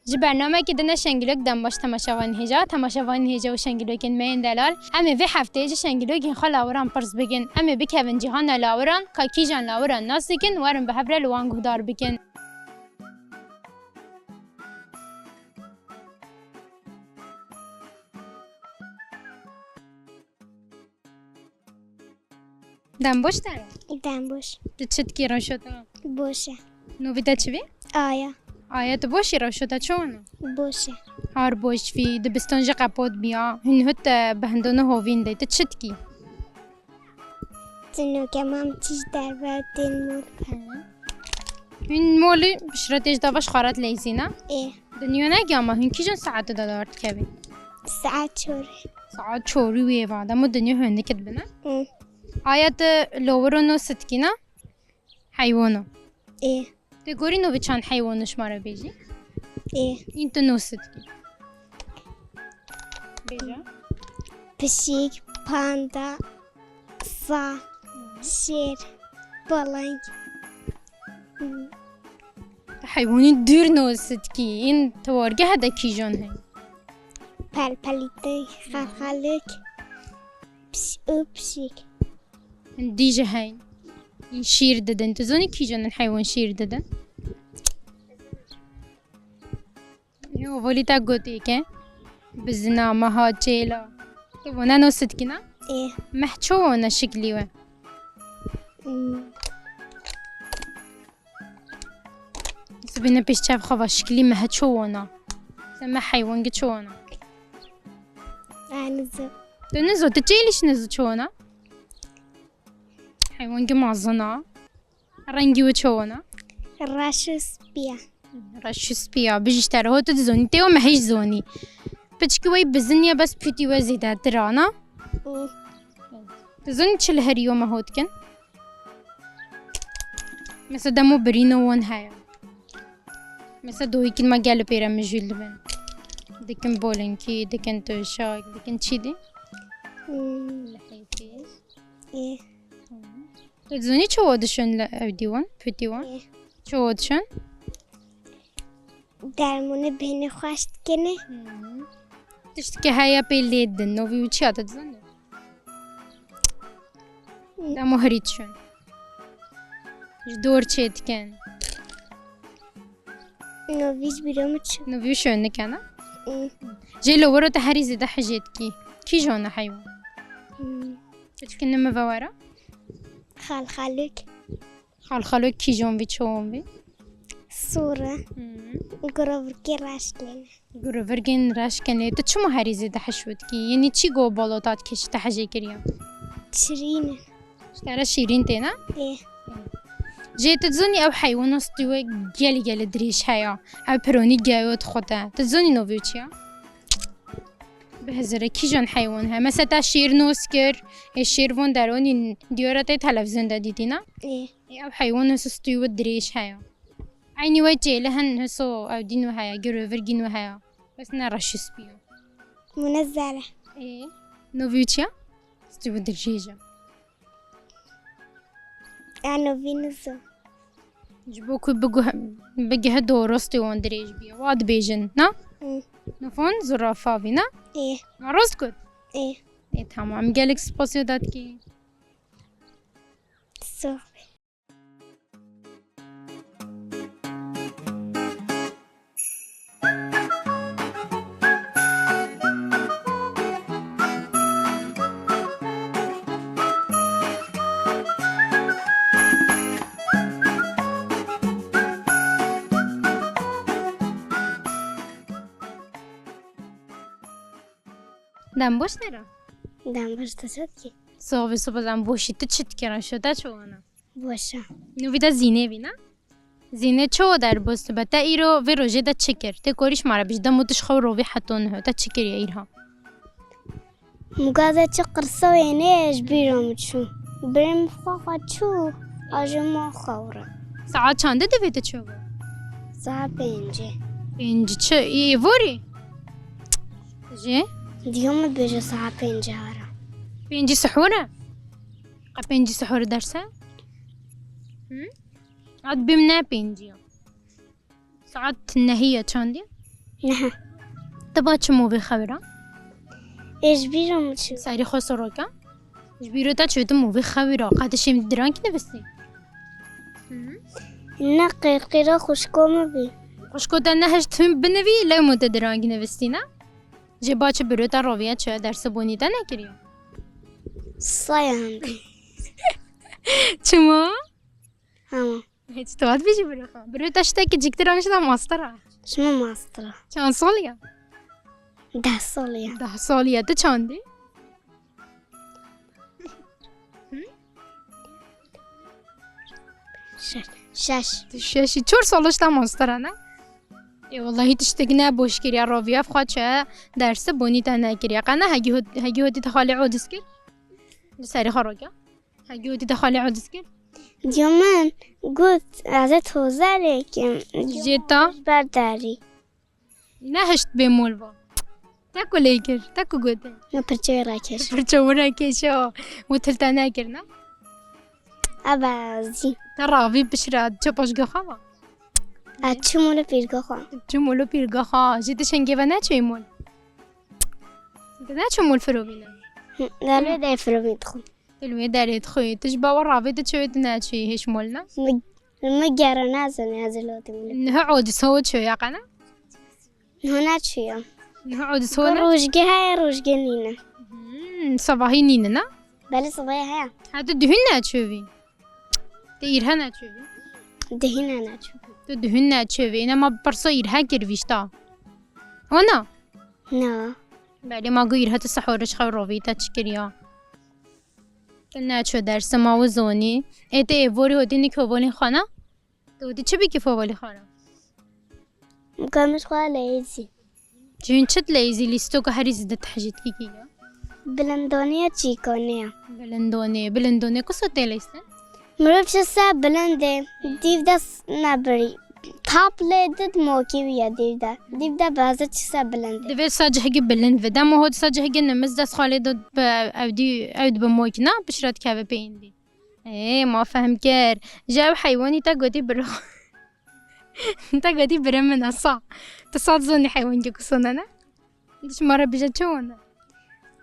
جی برنامه که دنه شنگلوک دم باش تماشاوان هجا و شنگلوکین مین دلال امی وی هفته جی شنگلوکین خال لاوران پرس بگن امی بکوین جهان لاوران که جان لاوران ناس بگن ورن به هبره لوان گهدار بگن دم باش داره دم باش چت کی را شده باشه نویده چی بی؟ آیا تو باشی را شده چونه؟ باشه هر باش فی دبستان جا قپاد بیا هن هت بهندونه هاوین دی تو چت کی؟ تنو که مام چیز در باید دین مول هن مولی بشرتش داوش خارت لیزی نه؟ دنیا نگی اما هن کی جان ساعت دادارت که بی؟ ساعت چوری وی وادا مو دنیا هنده کد بنا؟ آیا تو لورونو ست نه؟ حیوانو تو گوری نو به چند حیوانش ماره بیجی؟ این تو نو ست کی؟ بیجا؟ پشیک پاندا سا شیر بلنگ حیوانی دور نو ست کی این توارگه هده کی جان هی؟ پلیده خلخلک پشیک دیجه هین این شیر دادن تو زنی کی جان حیوان شیر دادن؟ یو ولی تا گوتی که بزنا مها چیلا تو ونا نو ست کی نه؟ محچو ونا شکلی و سبینا پیش چاپ خواه شکلی محچو ونا سما حیوان گه چوانا نزو تو نزو تو چیلیش نزو چوانا؟ حیوان گه مازنا رنگی و چوانا؟ رش سپیا بجیش تره ها تو دزونی تیو محیش زونی پچکی وی بزنیا بس پیتی و زیده ترانا تزونی چل هریو مهود کن مثل دمو برینو وان هایا مثل دوی کن ما گلو پیرم مجول بین دکن بولنکی دکن توشاک دکن چی دی؟ لحیتیش تزونی چه وادشون دیوان پیتیوان چه وادشون؟ درمونه بین خوشت کنه تشت که هیا پیلید دن نوی و چی آتا تزونی؟ دمو هریتشون دور چید کن نویش بیرامو چون نوی شون نکنه؟ جيلو ورا تحري زي ده حاجات كي جونا حيوان تشكي نما فوارا خالخالوك كي جون بي تشوون بي صورة غروفركين راش كان تشمو هاري زي ده حشوت كي يعني تشي جو بولوتات كيش تحجي كريم شيرين اشترى شيرين تينا جي تتزوني او حيوان استوى جالي دريش هيا او بروني جايوت خدا تتزوني نوفيوتشيا بهزره کی جان حیوان ها مثلا تا شیر نوسکر شیر وان درونی دیارت تلویزیون دادیدی نه؟ او حیوان هستوی و دریش هیا عینی وای جیله هن هستو او دینو هیا گروور گینو هیا بس نرشش بیو منزله نوویچیا استوی و دریجا نووینزو جبو که بگه درستی وان دریج بیو واد بیجن نه؟ نفون زرافه بی نه؟ راست کد؟ تمام گلک سپاسیو داد کی صحبه دم باش نرا دم باش داشت کی صبح دم باشی تو چت کران شده چوانا باشه نویدا زینه بی نه زینه چو در بست بتا ایرو و روزه دا چکر ته کوریش مارا بیش دم متش خو روی حتون ها تا چکر یا ایرها مگاده چه قرصه وینهش بیرم چون بریم خواه چو آجما خوره ساعت چنده دویده چو ساعت 5 5 چه ای وری جه دیوم بیجه ساعت 5 هارا 5 سحوره 5 سحور درسه عاد بمنا 5 ساعت نهيه چندی نه تبا چه مووی خبره؟ ايش بيرم تشو سری خسرو که؟ بیرو تا چه تو مووی خبره قدشیم دران که نوستی؟ نه قرقرا خوشکوم بی خوشکوتا نهشت هم بنوی لی مود درانگ نوستی نه؟ جه با چه بیرو تا راویه چه درس بونیده نکریم؟ صايا عندي چما؟ هما هیچ توات بیشی بیرو خواه بیرو تا شده که جیکتر آنش دا ماستره شما ماسترا چند سالیه؟ 10 سالية 10 سالیه تو چندی؟ شش تو ششی 4 سالش دا ماستره نه؟ ای والله هیچ تشتگی نباش کری راویه بخواد چه درس بونیده نکری قنه هگی هودی تخالی عودس کرد؟ سری خراجه؟ هگی هودی تخالی عودس کرد؟ يومين قلت عزت وزارك جيتا برداري نهشت بمول با تاكو ليكر تاكو قوتي ما برجع راكش برچورا كيشو وتلتا ناكرنا أبا زي ترى بشرا تشوبش قخوا أتشمولا بيرجع خان جمولو بيرغا خا جيت شنگي ونا چيمول كنا چمول فروبينا لا ده يفرم يدخل تلوي داريت خوي تجبا ورافي تشويت ناتشي هيش مولنا لما جرى نازل نازلوتي من انه عود سوت شو يا قنا هنا شيء انه عود سوت روجي هاي روجي نينا صباحي نينا بل صبايا هاي هذا دهن ناتشوي تيرها ناتشوي ده هنا ناتشو دهن ناتشوي انا ما برصير هاكر فيشتا وانا نا بعد ما غير هات السحورش خو روفيتا تشكريا كنا شو درس ما وزوني ايت ايفوري هودي نيكوبولين خانا تودي چه بيكي فوبولي خانا مكمش خالي ايزي جون چت ليزي ليستو که هری زده تحجید کی کیا بلندونيا تشيكونيا بلندونه کسو تلیستن مروف شسا بلنده ديف داس نبري تابلت موكي ويا ديف دا بازا شسا بلنده دوی ساجه هگی بلند ودا ما هود ساجه هگی نمز دست خالی داد با اود بموک نه بشرات که پیندی ايه ما فهم كر جاب حيواني تا قدي برو تا قدي برم من الصا تصاد زوني حيوان جو كسونا دش مرة بيجا شونا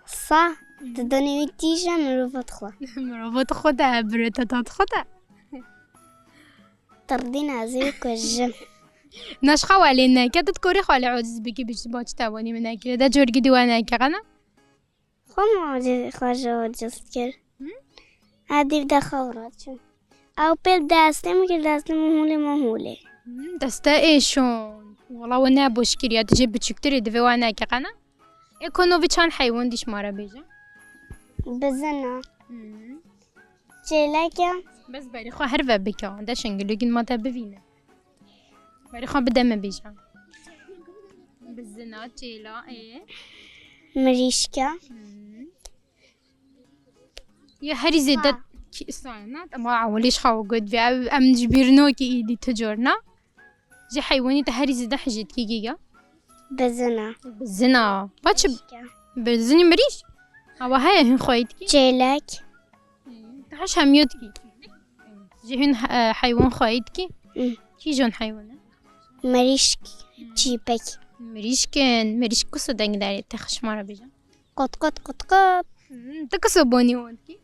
صح تدوني ويتيجا مروف تخوا مرابط خدا برو تتات خدا تردينا زيك وجه ناش خوالينا كده تكوري خوالي عوز بيكي بيش باش تاواني مناكي دا جورجي دوانا كغنا خم عجز خارج عجز كر عادي بدا خورات شو أو بيل داسته ممكن داسته مهولة دستا ايشون والله وانا بوشكريا تجيب بتشكتري دفي وانا كغنا ايكونوفي كان حيوان ديش مارا بيجا بزنا چلاکه بس بری خواه هر وب بکن دا شنگلوگین ما تا ببینه بری خواه بدم بیشم بزنا چیلا ای مریشکه یا هری زیده کی ساینات اما اولیش خواه گود بی ام جبیرنو که ایدی تجورنا جی حیوانی تا هری زیده حجید کی گیگا بزنا بزنا باچه بزنی مریش هوا های هن خواهید کی چلاک تحش همیود کی جی هن حیوان خواهید کی کی جون حیوانه مریشک چیپک مریش کسو دنگ داری تخش مارا بیجا قط قط قط قط تا کسو بانی وان کی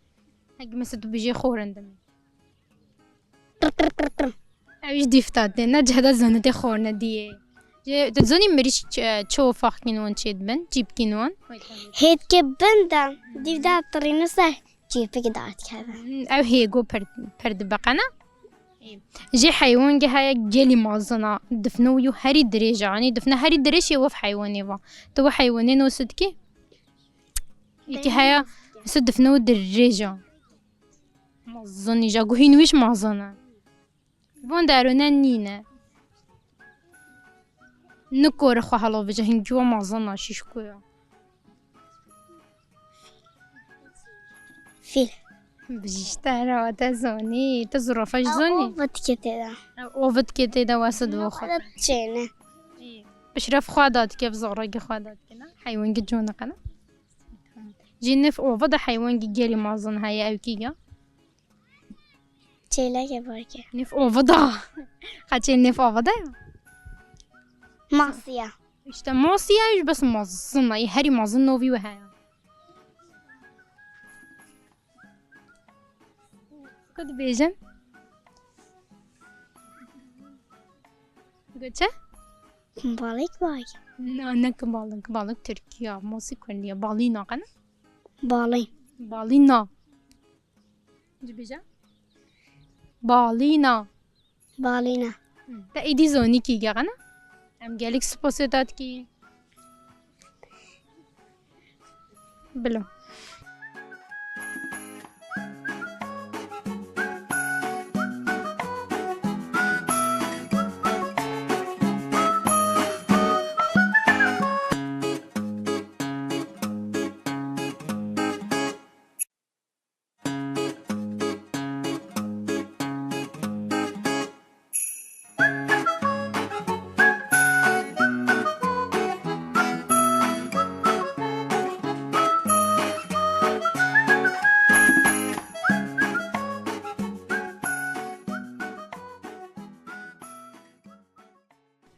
هگی مثل تو بیجی خورندم اویش دیفتاد ده نه جهده زنده خورنه دیه تزونی مریش چو فاق کینوان چید بن جیب کینوان هید که بندم دیو دا ترینو سه چیپک دارت کردم او هیگو پرد بقنا جي حيوان جه جالي معظنا دفنو يو هري دريجة يعني دفنا هري دريش يوف حيواني با تو حيوانين وسدكي يكي هيا سد دفنو دريجة معظني جاكو هينويش معظنا بون دارونا نينا نكور خو حلو بجا هنجوا معظنا شيشكويا فيل بجيشتارا وتزوني تزرفش زوني اوفت كده اوفت كده دا واسد وخط چنه بشرف خوادات كيف زورق خوادات كنا حيوان جونا قنا جنف اوفد حيوان جيلي مازن هاي او كيغا چلاک بارکه نف اوفدا خاطر نف اوفدا ماسیا اشتا ماسية ايش بس مازنا يهري مازن نوفي وهاي كد بيجن قلت بالك باي انا كبالك تركيا ماسي كلية بالينا قنا بالي بالينا جبيجا بالينا بالينا تا ايدي زوني كي قنا ام قالك سبوسيتات كي بلو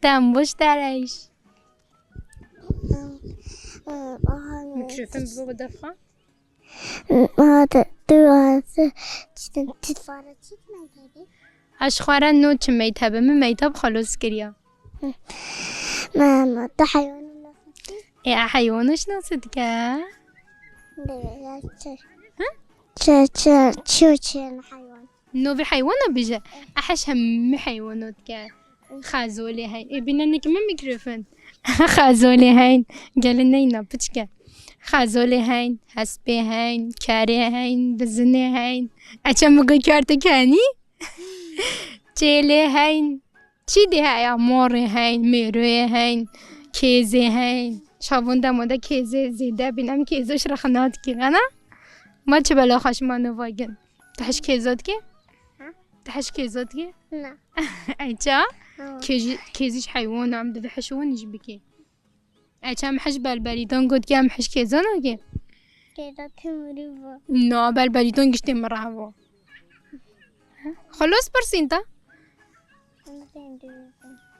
تنبوش درش مكشوفين بابا دفعة هذا هذا تتفرج اشخوارا نو چه میتابه من میتاب خلاص کریا ما تحيوان ای حیوانش ناسد که شو حيوان نو في حيوانة بيجا احش هم حيوانات که خازولي هين ای بينا نك من ميكروفون خازولي هين قال لنا ينبتك خازولي هين حسبي هين كاري هين بزني هين اچم بگو کارت کنی چیلی هین چی دی هیا ماری هین میروی هین کیزی هین شابون دماده کیزی زیده بینم کیزش رخنات کی غنا ما چه بلا خوش منو واگن تحش کیزات کی تحش کیزات کی لا ایچا کیزیش حیوان هم ده حشوانش بکی ایچا محش بالبریدان گود که محش کیزان آگه كده تمريبا نه بالبریدان گشتی مرحبا خلاص برسینتا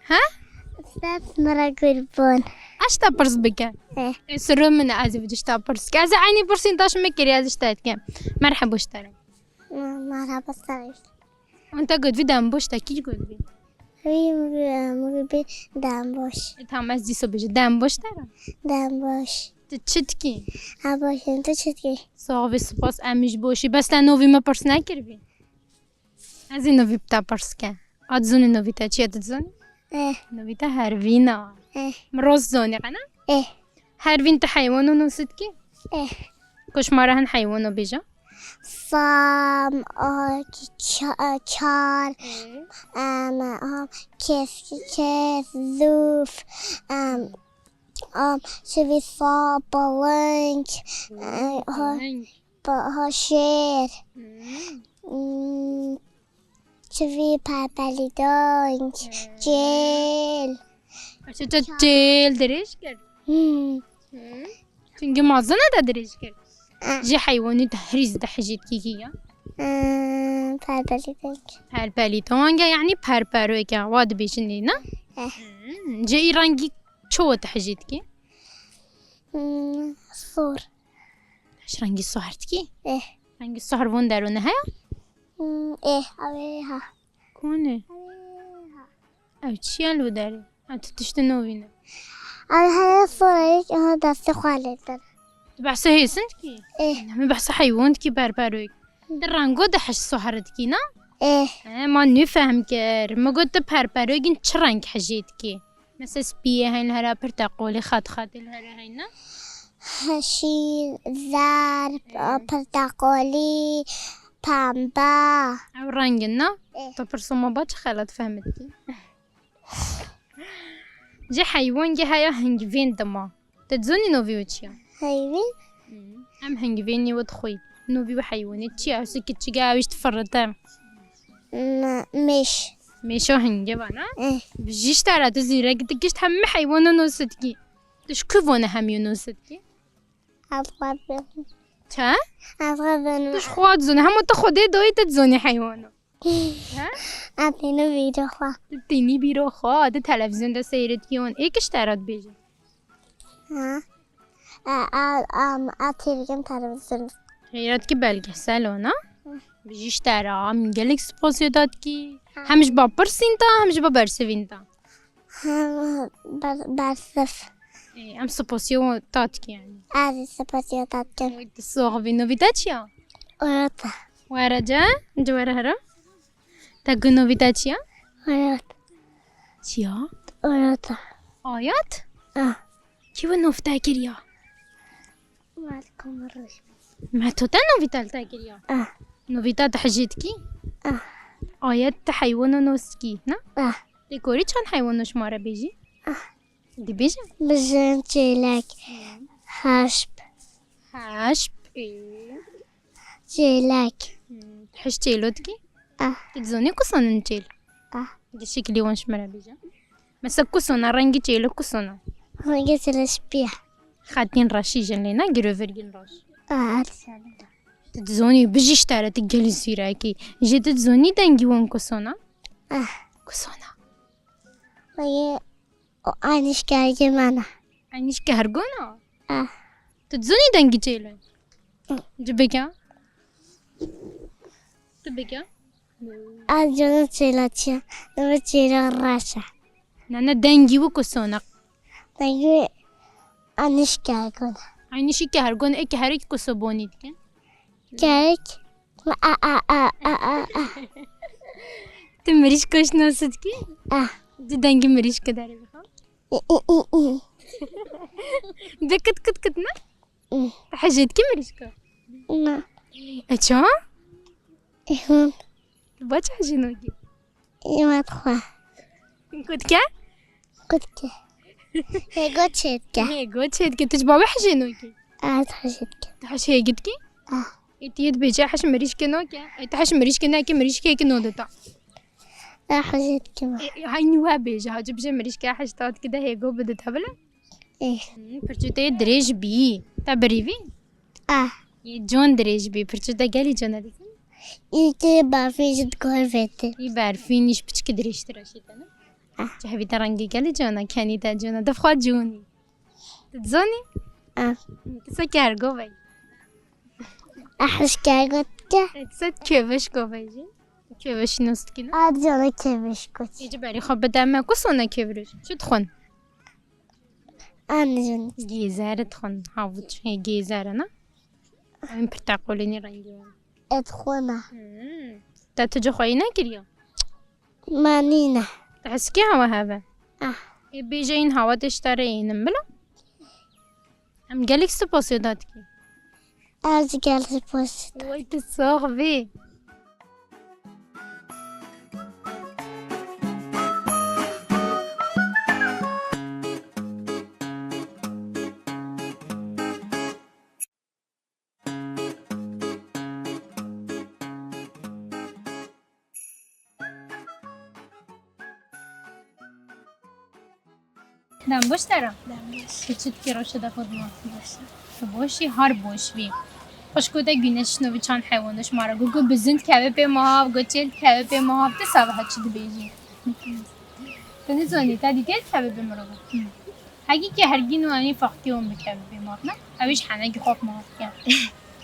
ها استاذ مرة قربان اشتا برس بكا سرو من ازي بدي اشتا برس كازا عيني برسنتاج مكري ازي اشتات كام مرحبا اشتري مرحبا صغير وانت قد في دامبوش كي قد في هي مغربي دامبوش تام ازي سوبج دامبوش ترى دامبوش تشتكي هباش انت شتي صافي سباس امش بوشي بس لا نوفي ما برس نكربي ازي نوفي بتا برس كان اتزوني نوفي تا چي اتزوني نوفي تا هروينا مروز زوني قنا هروين تا حيوانو نوستكي كوش مارهن حيوانو بيجا صام چار كيف ذوف شوي صاب بلنك ها شير شوي باباليدونك جيل عشان جيل دريش كر چونکه مازن نداريش كر جي حيواني تهريز دحجيت كيكيا باباليدونك هالباليتونجا يعني بارباروكا واد بيشنينا جي رانجي شو تحجيتكي صور ايش رانجي صهرتكي ايه رانجي الصهر وين دارونه هيا ايه اويها كونه او تشيالو داري انت تشتنو فينا هاي الصورة هو داس خالد بحث هي سنتكي ايه ما بحث حيوانتكي بارباروك درانجو دحش صهرتكي نا ايه ما نفهم كر ما قلت بارباروك انت شرانك حجيتكي مثلا سبيه هاي الهرا برتقولي خات الهرا هينا هشي زار برتقالي بامبا او رانجنا إيه. تبرسو ما باتش خالد فهمتكي جي حيوان جي هيا هنجفين دما تتزوني نوفي وتشيا هايوين ام هنجفيني ودخوي نوفي وحيواني تشيا وسكت تشيا ويش تفرطان مش ميشو هنجبانا ايه بجيش ترى تزيرك تكشت هم حيوانا نوستكي تش كيفونا هم ينوستكي أبغى تا أبغى تش خوات زوني هم تاخدي دوي تتزوني حيوانا ها؟ أعطينا فيديو خوا. تبتيني بيرو خوا ده تلفزيون ده سيرت كيون إيه كشترت بيجي ها؟ أعطيكم تلفزيون. خيرت كي بالك سالونا بيجي اشترى من قالك سبوسيودات كي همش بابرسينتا همش بابرسفينتا برصف. إيه أم سبوسيودات كي يعني هذه سباسيوتات كم. ويت الصوغ بينو بيتاتشيا ورطة. ورجا جوار هرا تاكو نوفيتاتشيا ورطة. تشيا ورطة. آيات كيف نوفتا كريا مالكم الرجل. ما توتا نوفيتا تاكريا نوفيتا تحجيتكي آيات حيوان نوسكي نا تكوري كان حيوان شمارا بيجي دي بيجي بزن جيلك حشب. حاشب إيه جيلك. تحش تيلوتكي تتزوني كوسونا نتيل دي شكلي وانش مرا بيجي مسا كوسونا رنجي تيلو كوسونا قلت الأشبيح. خاتين راشي جنلينا جروفرجين راش أرسل. تتزوني بيجي اشترى تقالي سيراكي جي تتزوني دنجي وان كوسونا كوسونا وهي أنيش كاي جمانا. عينيش كهرجونا تتزوني دنجي تيلو جبكا تبكا أجون جيلاتيا نبتشيل الراشة. نانا دنجي وكوسونا تقول أنيش كاي كون. عينيش كهرجون إيه كهريك كوسوبوني تكن كايك ما تمريش كوش نوصدكي دي دنجي مريش كداري بخا ده كت كتنا حاجتكي مريش كو لا. أتشا إهم. باش حاجة نوكي ما تخوا. كنت كا قلت هي قلت شيتك. هي قلت شيء كنت تجبابي حاجة نوكي حشيتك. تحش هي قدكي إتيت بيجا حش مريش كنوكي إتحش مريش كناكي مريش كي كنودتا حشيتك ما. هاي نوا بيجا هاجب جا مريش كا حش تاوت كده هي جو بدت هبلا إيه. فرجوتي دريج بي تبريفي جون دريج بي فرجوتا قالي جون هذيك إنتي بعرفين جد كل فيتي. يبعرفينيش بتش كدريش تراشي تنا تحبي ترانجي قالي جونا كاني تا جونا دفخوا جوني تتزوني تسكي هرقو باي أحش كاي قلت. تسد كيفش كوفيجي كيفش نوستكينا أجون كيفش كنت. يجي بالي خب داما كوسونا كيفرش شو تخون أنا جون. جيزارة تخون هاوتش هي جيزارة نا من برتاقوليني رانجي أدخلنا. تا تجو خوينا كريا مانينا. تحسكي هوا هذا يبي جايين هوا تشترين بلا أم قالك سبوسيوداتكي أرجع البوست. ويت الصغبي دام باش ترى كتشت كيروش دا خود ما باشی هر باش بی خوش کودا گونش نو چان حیوانش مارا گو بزند که به ما گو چل که به ما ته سبه چی بیجی تنی زونی تا دیگه که به ما هایی که هرگین و آنی فقطیون بکه به ما نه اویش حنگی خوب ما کن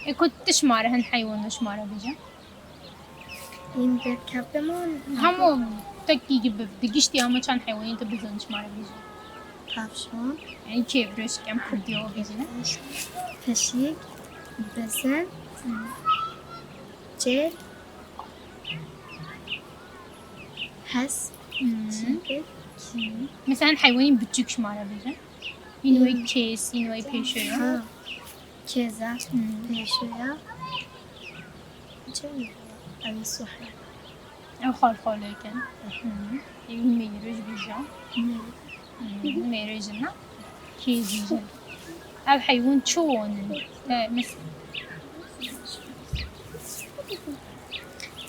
اکوتش ماره هن حیوانش مارا بیجی این بکه به ما همو تکی که دیگشتی همه چان حیوانی تو بزندش مارا بیجی تفشون. یعنی که برش کم کردی و بیجی نه پشیک بزن جل حس مثلا حیوانی بچوکش مارا بیجی اینوی کیس اینوی پیشویا کیزا پیشویا چه اوی سوحه او خال خاله کن این میروش بیجا میروش نه کیزی جا او حیوان چون مثل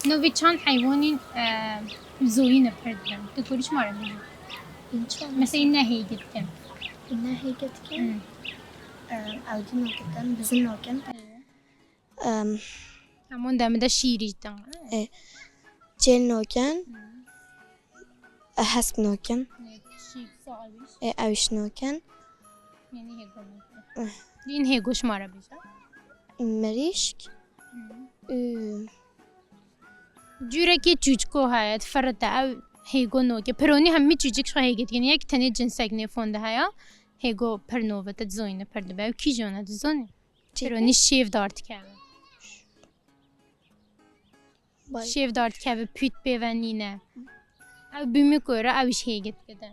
نوی چند حیوانی زوی نپردن تو کوریش مارا بیجا مثل این نهی گد کن إنها هي قد كان عاودين نوكدن بزن نوكن همون دامه دا شیری دن جل نوكن حسب نوكن شیف صاحبش اوش نوكن یعنی هیگو این هیگوش مارا بیجا مريشك جوره که چوچکو هایت فرد او هیگو نوگه پرونی همی چوچک شو هیگت یعنی یک تنی جنسک نفونده هیا هیگو پرنوه تد زوینه پرده باو کی جونه زونه پرونی شیف دارت که شیف دارت که پیت بیونینه او بیمی کوره اوش هیگت کده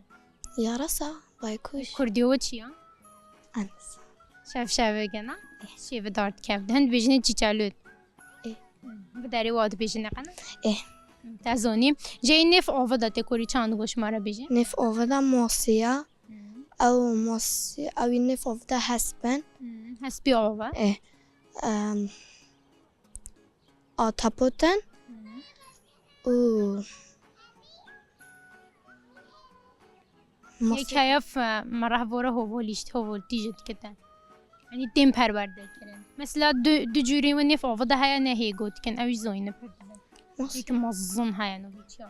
يا رسا بايكوش کردیو چیا أنس شاف گنا شیف دارت که هند بیجنه چی چالود بداری واد بیجنه قنا تازونی جای نف آوا داده کوری چند گوش مارا بیجن نف أوفدا موصية أو موصي أو نف أوفدا حسبا هسبی آوا آتابوتن و یک هیاف مراه وره هوولیشت هوولتیجت کتن یعنی تیم پرورده کردن مثلا دو جوری و نف آوا ده هیا نهی گوت کن اوش زوینه پردن یک مزن هیا نو بیچیا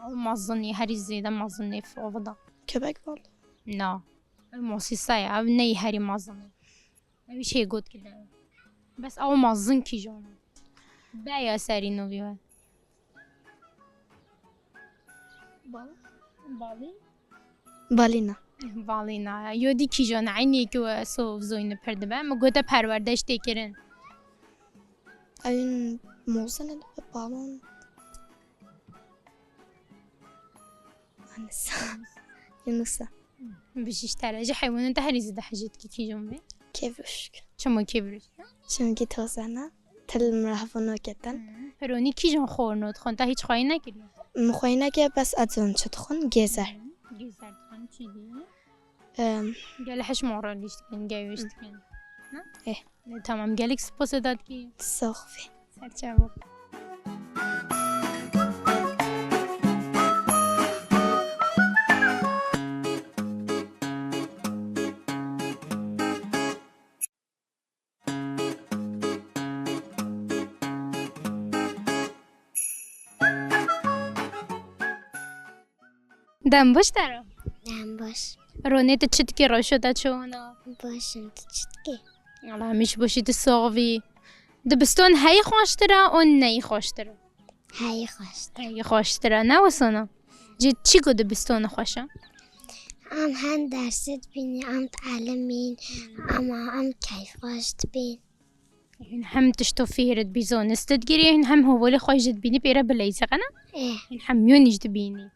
او مزنی هری زیده مزن نف آوا ده كبك والله نه موسی سایه او نی هری مزنه اوش هی گوت کردن بس او مزن کی جانه بیا سری نو بیوه بالی بالينا بالينا يودي كي جون عيني كوا سو زوين پرده با ما گوتا پروردهش تکرن أين موزنة بالون أنس ينسى بشيش تراجع حيوان انت هريزي ده حاجات كي جون بي كيفشك چما كبرش شمكي توزعنا تل مرحبا كتن فروني كي جون خورنود خون تا هیچ خواهی نکردی مخوينا كي بس أتزون شتخون جزر گیزرد خون چی دی؟ گله حش مورا لیشت کن گویشت کن نه؟ تمام گلک سپاس داد کی صوفي سرچه بود دم باش دارم نم باش رونیت چت کی رو شده چونا باشم تو چتکی الله همیش باشید ساقوی دبستون هی خوشتره اون نی خوشتره هی خوشت هی خوشتره نه وسنا جد چی گو دبستون خوشه هم درست بینی تعلمین هم کیف خوشت بین این هم تشتو فيرت بيزون استدقري این هم هو اللي خوش جد بيني بيرا بلايزة قنا این هم يونيش دبيني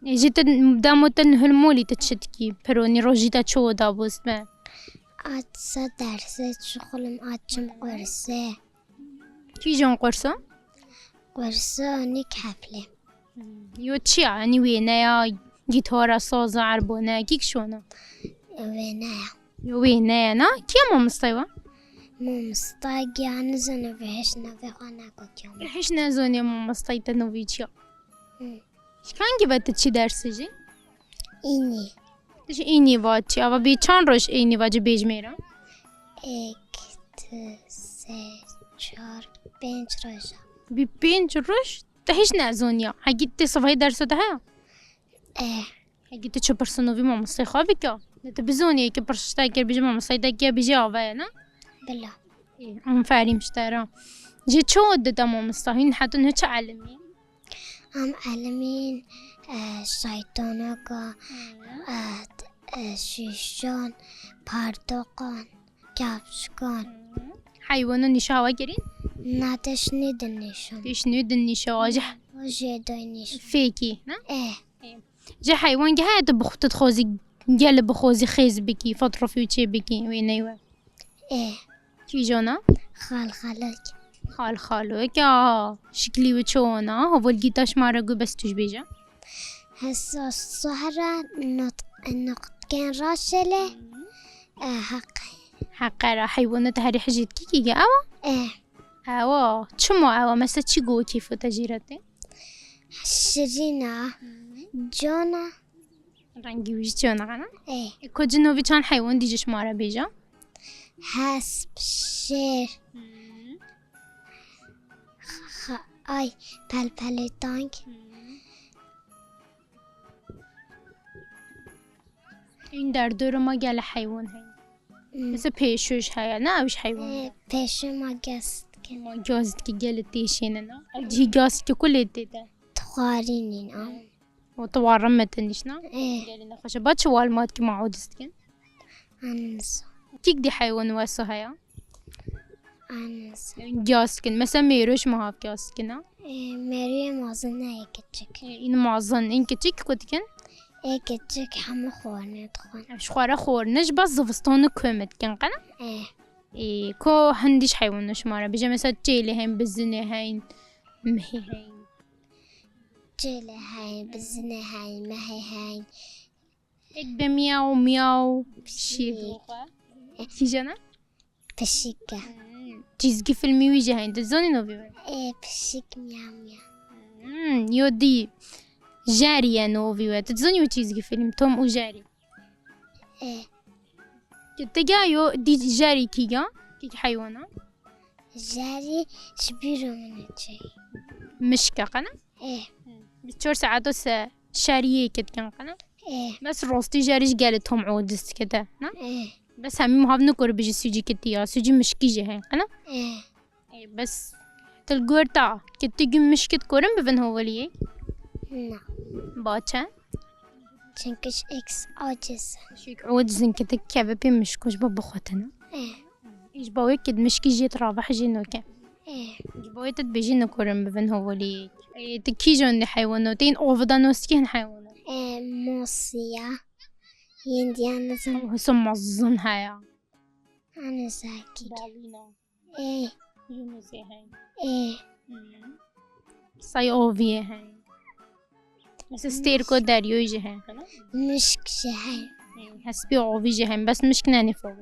جيت داموتن هالمولي تتشتكي بروني روجيتا تشو دابوست ما آتسا درست شغلم آتشم قرصه كي جون قرصة قرصه نيك حفله يو تشي يعني وينايا جيتارا سازا عربونا كيك شونا وينايا يو وينايا نا كيما مستوى مستاقي عن زنو بهش نفقانا كوكيوم الحيش نازوني مستيتا نوفيتشيا شكان جبت تشي درسجي اینی تش اینی واتشي أبا بي چان روش اینی واجه بیج میرا ایک دو سه چهار پنج روزا بي بينج روش تهيش نازونيا هاجي تصفي درس ده هاجي تشو برسونوفي ما مستي خابك تبزوني كي برشتا كير بيجي ما مستي دكيا بيجي عفانا بلا هم فاري مشترا جي تشو ده ما مستهين حتى انه تعلمين هم علمين شیطاناکا شیشان پرداقان کفشکان حيوانو نشاوا جرين ناتش ندنشون فيش نود النشاوا جح وجدای نشون فيكي نا جا حيوان جها تبخت تخوزي جل بخوزي خيز بكي فترة في وشي بكي وينيوا كي جونا خالك خالو كا شكلي وشونا هو الجيتاش مارجو بس توش بيجا هسا الصهرة النقط كان راشلة حقا حيوانات هاري حجيت كيكي أوا أوا شمو أوا مسا تشيقو كيفو تجيرتي شرينا جونا رنگی ویش جانا قنا کجنوی چند حیوان دیجش ماره بیجا حسب شیر آی پل تانک این در دور ما گل حیوان هایی مثل پیشوش هیا نه اوش حیوان پیش ما گست ما جازد که گل تیشینه نه او جی جازد که کلی دیده تخارینین و توارم متنیش نه گل نخوشه با چه والمات که معودست کن انسا تیک دی حیوان واسه هیا انسا جازد کن مثل میروش محاف جازد کن نه مری مازن نه کچک این معظن این که چیک کد کن کچک همه خوانه تخوان اش خواره خورنش بس زفستانو کمت کن قنا کو هندیش حیوانش ماره بجا مثلا جیله هین بزنه هین مهی هین جله های بزنه های مهی های یک به میاو میاو شیر چی جانا؟ پشیکه چیزگی فیلمی ویجه هین دزانی نو بیوه پشیک میاو میاو یو دی جاریه نو بیوه دزانی و چیزگی فیلم توم او جاری که تگه یو دی جاری کیگا کی حیوانا جاری شبیرو منه چی مشکا قنا بچور ساعتو سه شاریه کد کن قنا بس راستی جاریش گله توم عودست کده نه بس همین مهاب نکر بيجي سوجي كتيا سوجي مشكيجة هين أنا بس تلقورتا كتيجي مشكت كورن بفن هو وليه نه باچه چنکش اکس آجز شيك عود زين كتك كابا بي مشكوش بابا خوتنا إيش باوي كد مشكيجي ترابح جينوكا إيش باوي تتبيجي نكورن بفن هو وليه تكيجون دي حيواناتين أوفدانوسكين حيوانات موسيا ينديانا زن هسه مظن هيا أنا زاكي بالينا يونسي هين ساي أوفيه هين بس ستيركو داريو يجي هين خلاص مشك شهي هسبي أوفي جي هين بس مش كناني فوق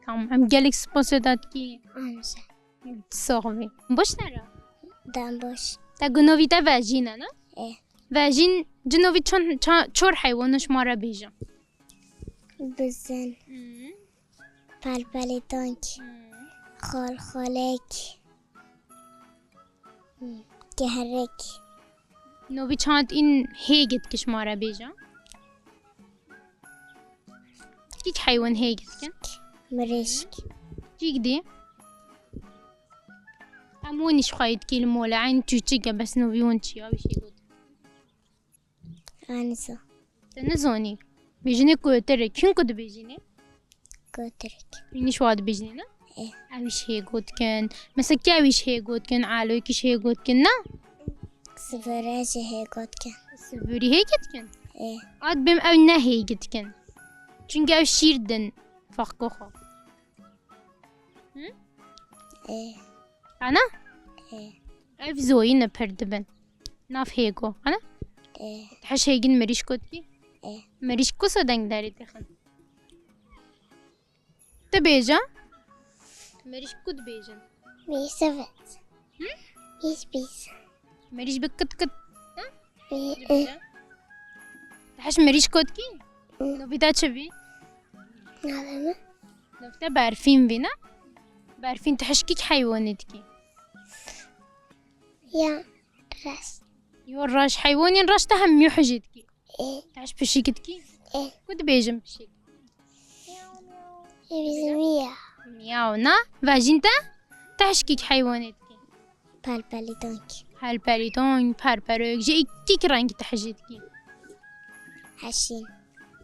هم جالك سبونسودات كي أنا زاكي تصوغي بوش نرى دنبوش تا جنوفيتا فاجينا نا فاجين جنوفي چور حيوانش مارا بيجا بزن پل تانک خال خالک گهرک نوفي چاند این هيجت كش مارا بيجا كيك حيوان هيجت كن مرشک كيك دي امونيش خايد كي المولا عين تشيكا بس نوفي ونشي او شي قد آنسا تنزوني بيجيني كوتر كين قد بيجيني گوترک مينيش واد بيجيني نا اويش هي قد كن مثلا كي اويش هي قد كن عالوي كيش هي قد كن نا سفراج هی گوت کن سبوري هي قد كن عاد بم او نه هي قد كن چونك او شيردن فاقو خو انا اف زوي نپردبن ناف هيگو انا تحش هيگن مريش كود كي مريش كوسا دنگ داري تخن تبيجا مريش كود بيجن میسوت بیس مريش بكت كت تحش مريش كود كي نو بيدا تشبي نادمه نفتا بارفين بينا بارفين تحش كيك حيوانت كي یا رس يو الراش حيواني الراش تهم يحجد كي تحش بشيكت كي كود بيجن بشيك بیزمیا مياو نا فاجينتا تحش كيك حيوانت كي پل تانک هل بريدون باربروك جي كيك رنگ تحجد كي هشین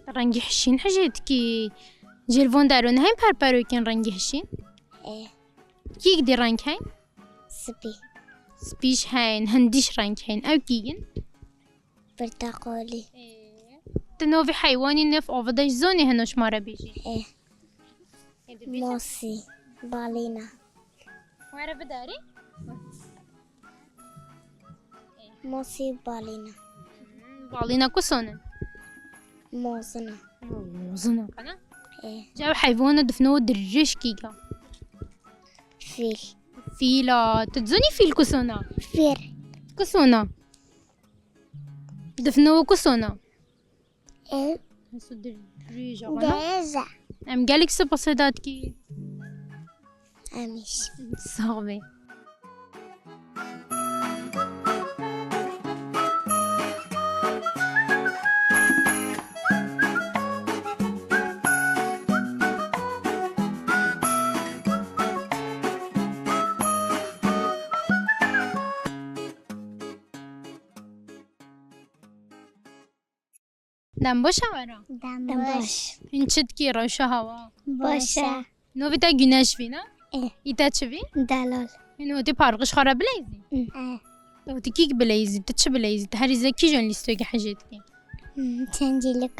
رنگ حشين حجد كي جلفون دارون هين باربروكين رنگ حشين كيك دي رنگ هين سپی سبيش هين هنديش رنگ هين او كيجن برتقالی تنوفي حيواني نف اوفداش زوني هنوش مارا بيجي موسی بالینا وارا بداري موسی بالینا بالينا كسونا موزنا وزنا قنا جاب حيوان دفنو درجش كيكا فیل فيلا تتزوني فيل كسونا فیر كسونا دفنو كسونا هسو درجة قنا دزا ام قالك سباسيدات كي امیش صعبة دم باشه ورا باش این چت کی روشه هوا باشه نو بیتا گناش وینا اه ایتا چوی دلال اینو تی پارقش خراب بلیزی اه تو تی کیک بلیزی تو چه بلیزی هری زکی جون لیستو که حاجت کی تنجيلك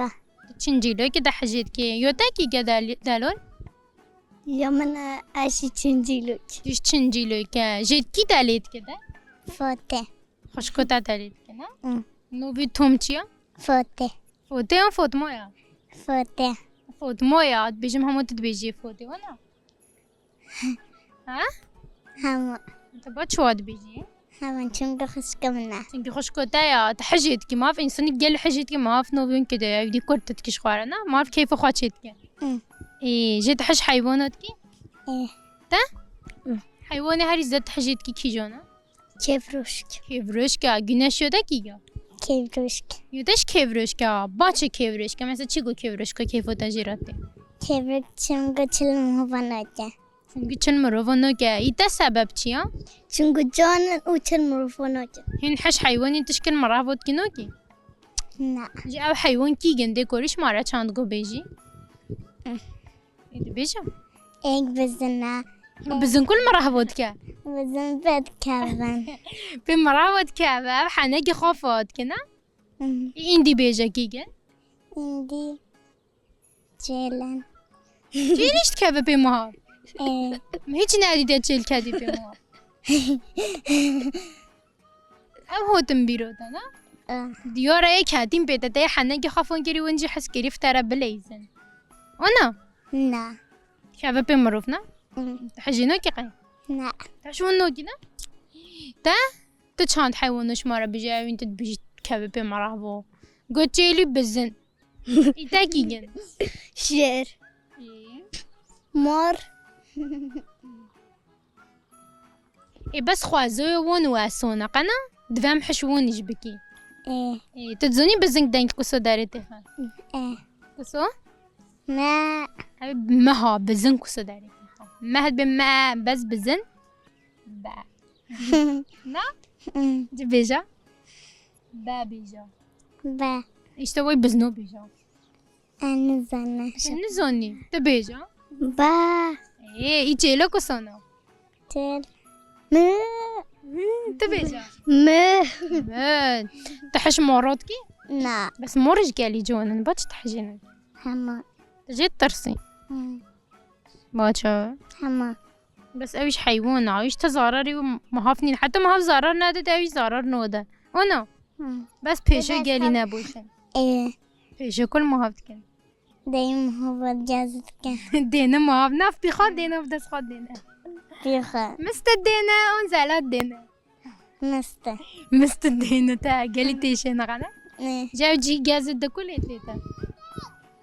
چنجیلو که ده حاجت کی یو تا کی که دلال يا من أشي تنجيلك دیش چنجیلو که جت کی دلیت که ده فوتة خوشکتا دلیت که نه نو بی توم چیا فوتة فوته یا فوت مویا فوتة فوت مویا بیجم همون تدبیجی فوته ونا ها هما انت با چواد بیجی هما چونك خش كمنا تنكي خوش كوتايا تحجيت كي ما في إنسان قال حجيت كي ما في نوبين كده يدي كرتت كيش خوارنا ما في كيف خواتشيت كي إيه جيت حش حيوانات كي إيه تا حيواني هاري زت حجيت كي جونا كيف روشك كيف روشكا جناش يودا كيجا كيف روشك يوداش كيف روشكا باتش كيف روشكا مثلا تشيجو كيف روشكا كيف تجراتي كيف روشك چونك چلم هفناجا چونكي چن مروفونو كا إيتا سبب چيا چونك جان او چلم هفناجا هن حش حيواني تشكل مرافوت كنوكي لا جي أو حيوان كي جندي كوريش مارا چاندگو بيجي إيه بيجا ايك بزنا بزن كل مرافوت كا بزن بيت كابن بمراود كعبة حناجي خافات كنا إندي بيجا كيجن عندي جيلان جيليش كعبة بمهار ايه ما هيك نادي تجيل كادي بمهار أو هو تنبيرو تنا ديارة إيه كاتين بيتا تاي حناجي خافون كري ونجي حس كري فترة بليزن أنا لا كعبة بمروفنا حجينا كقي لا تعشون نوجنا تا تشاند حيوانش مرة بيجا وين تبيج كعبة بمرافو قلت جيلي بزن إيتا كيجن شير مار إيه بس خوازوي وون واسونا قنا دفهم حشوون يجبكي ايه إيه تتزوني بزنك دانك قصو داري تفهم ايه قصو ما مها بزن قصو داري مهد بما بس بزن با نا دي بيجا با بيجا با إيش توي بزنو بيجا أنا زنا شنو زوني تبيجا با إيه إيجيلا قصونا تل ما تبيجا ما تحش موراتكي لا بس مورج قالي جوانا باتش تحجينا هما جيت ترسي باتشا هما بس أويش حيوان أويش تزارري ومهافنين حتى مهاف زرار نادت أويش زرار نودا أنا بس بيشو قالي نابوشن ايه بيشو كل مهاف كن دايما هو جازتك دينا مهاف ناف بيخاد دينا بدس خاد دينا بيخا مست دينا ونزالات دينا مستا مست دينا تا قالي تيشينا غانا ايه جاو جي جازت دا كل إتليتا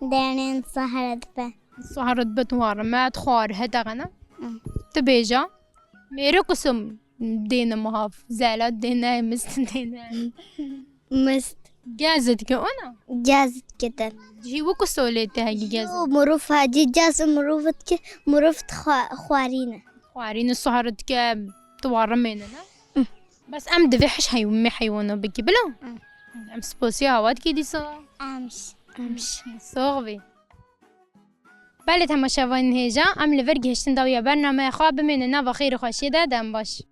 دارين صهرت با صهرت بتوار ما تخوار هدا غانا تبيجا ميرو قسم دينا مهاف زالات دينا مست دينا مست جازت كأنا جازت كده جي وكو سوليتي هاي جازت مروف هاجي جاز مروفتك مروفت خوارينا خوارين الصهرت كا توار مننا بس أم دفحش هيومي حيوانو بكي بلا أم سبوسي هوات كي دي سو امش صغبي بله تماشاوان هجا أم لفرق هشتن داوية برنامه خواب من نوا خير خوشيدة دم باش